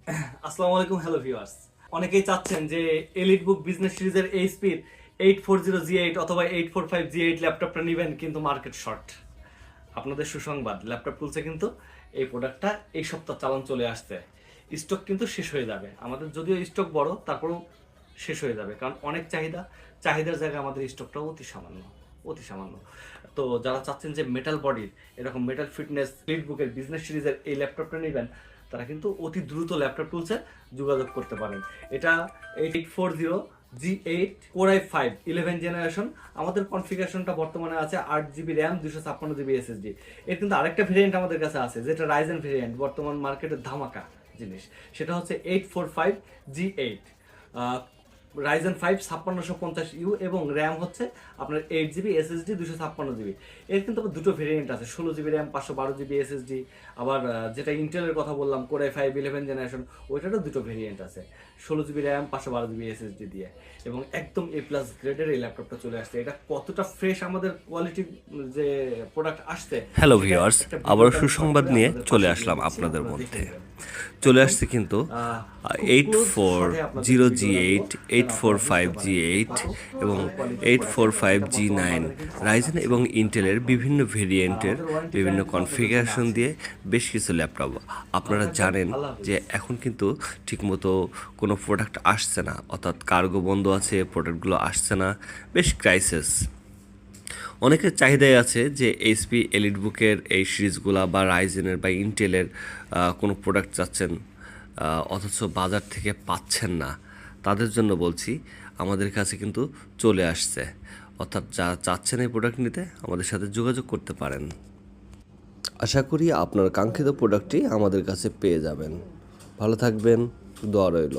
আসসালামু আলাইকুম, hello viewers. অনেকেই চাচ্ছেন যে এলিট বুক বিজনেস সিরিজের এইচপির 840G8 অথবা 845G8 ল্যাপটপটা নেবেন, কিন্তু মার্কেট শর্ট। আপনাদের সুসংবাদ, ল্যাপটপ টুলসে কিন্তু এই প্রোডাক্টটা এই সপ্তাহ চালান চলে আসছে। স্টক কিন্তু শেষ হয়ে যাবে। আমাদের যদিও স্টক বড়, তারপরেও শেষ হয়ে যাবে, কারণ অনেক চাহিদার জায়গায় আমাদের স্টকটা অতি সামান্য। তো যারা চাচ্ছেন যে মেটাল বডির এরকম মেটাল ফিটনেস এলিট বুকের বিজনেস সিরিজের এই ল্যাপটপটা নেবেন, তারা কিন্তু অতি দ্রুত ল্যাপটপ টুলসে যোগাযোগ করতে পারেন। এটা 840G8 Core i5 11 জেনারেশন। আমাদের কনফিগারেশনটা বর্তমানে আছে 8GB র্যাম, 256GB SSD। এর কিন্তু আরেকটা ভেরিয়েন্ট আমাদের কাছে আছে, যেটা রাইজেন ভেরিয়েন্ট, বর্তমান মার্কেটের ধামাকা জিনিস। সেটা হচ্ছে 845G8 রাইজেন 5 5650U এবং র্যাম হচ্ছে আপনার 8GB SSD 256GB। এর কিন্তু আবার দুটো ভেরিয়েন্ট আছে, 16GB র্যাম 512GB SSD। আবার যেটা ইন্টেলের কথা বললাম Core i5 11 জেনারেশন, ওইটারও দুটো ভেরিয়েন্ট আছে, 16GB র্যাম 512GB SSD দিয়ে। এবং একদম A+ গ্রেডের এই ল্যাপটপটা চলে আসছে। এটা কতটা ফ্রেশ, আমাদের কোয়ালিটি যে প্রোডাক্ট আসছে। হ্যালো ভিউয়ার্স, আবারও সুসংবাদ নিয়ে চলে আসলাম আপনাদের মধ্যে। চলে আসছে কিন্তু 840G8 845G8 এবং 845G9 রাইজেন এবং ইন্টেলের বিভিন্ন ভেরিয়েন্টের বিভিন্ন কনফিগারেশন দিয়ে বেশ কিছু ল্যাপটপ। আপনারা জানেন যে এখন কিন্তু ঠিকমতো কোনো প্রোডাক্ট আসছে না, অর্থাৎ কার্গো বন্ধ আছে, প্রোডাক্টগুলো আসছে না, বেশ ক্রাইসিস। অনেকের চাহিদাই আছে যে এইচপি এলিট বুকের এই সিরিজগুলো বা রাইজেনের বা ইন্টেলের কোনো প্রোডাক্ট চাচ্ছেন, অথচ বাজার থেকে পাচ্ছেন না। তাদের জন্য বলছি, আমাদের কাছে কিন্তু চলে আসছে। অর্থাৎ যারা চাচ্ছেন এই প্রোডাক্ট নিতে, আমাদের সাথে যোগাযোগ করতে পারেন। আশা করি আপনার কাঙ্ক্ষিত প্রোডাক্টটি আমাদের কাছে পেয়ে যাবেন। ভালো থাকবেন, দোয়া রইল।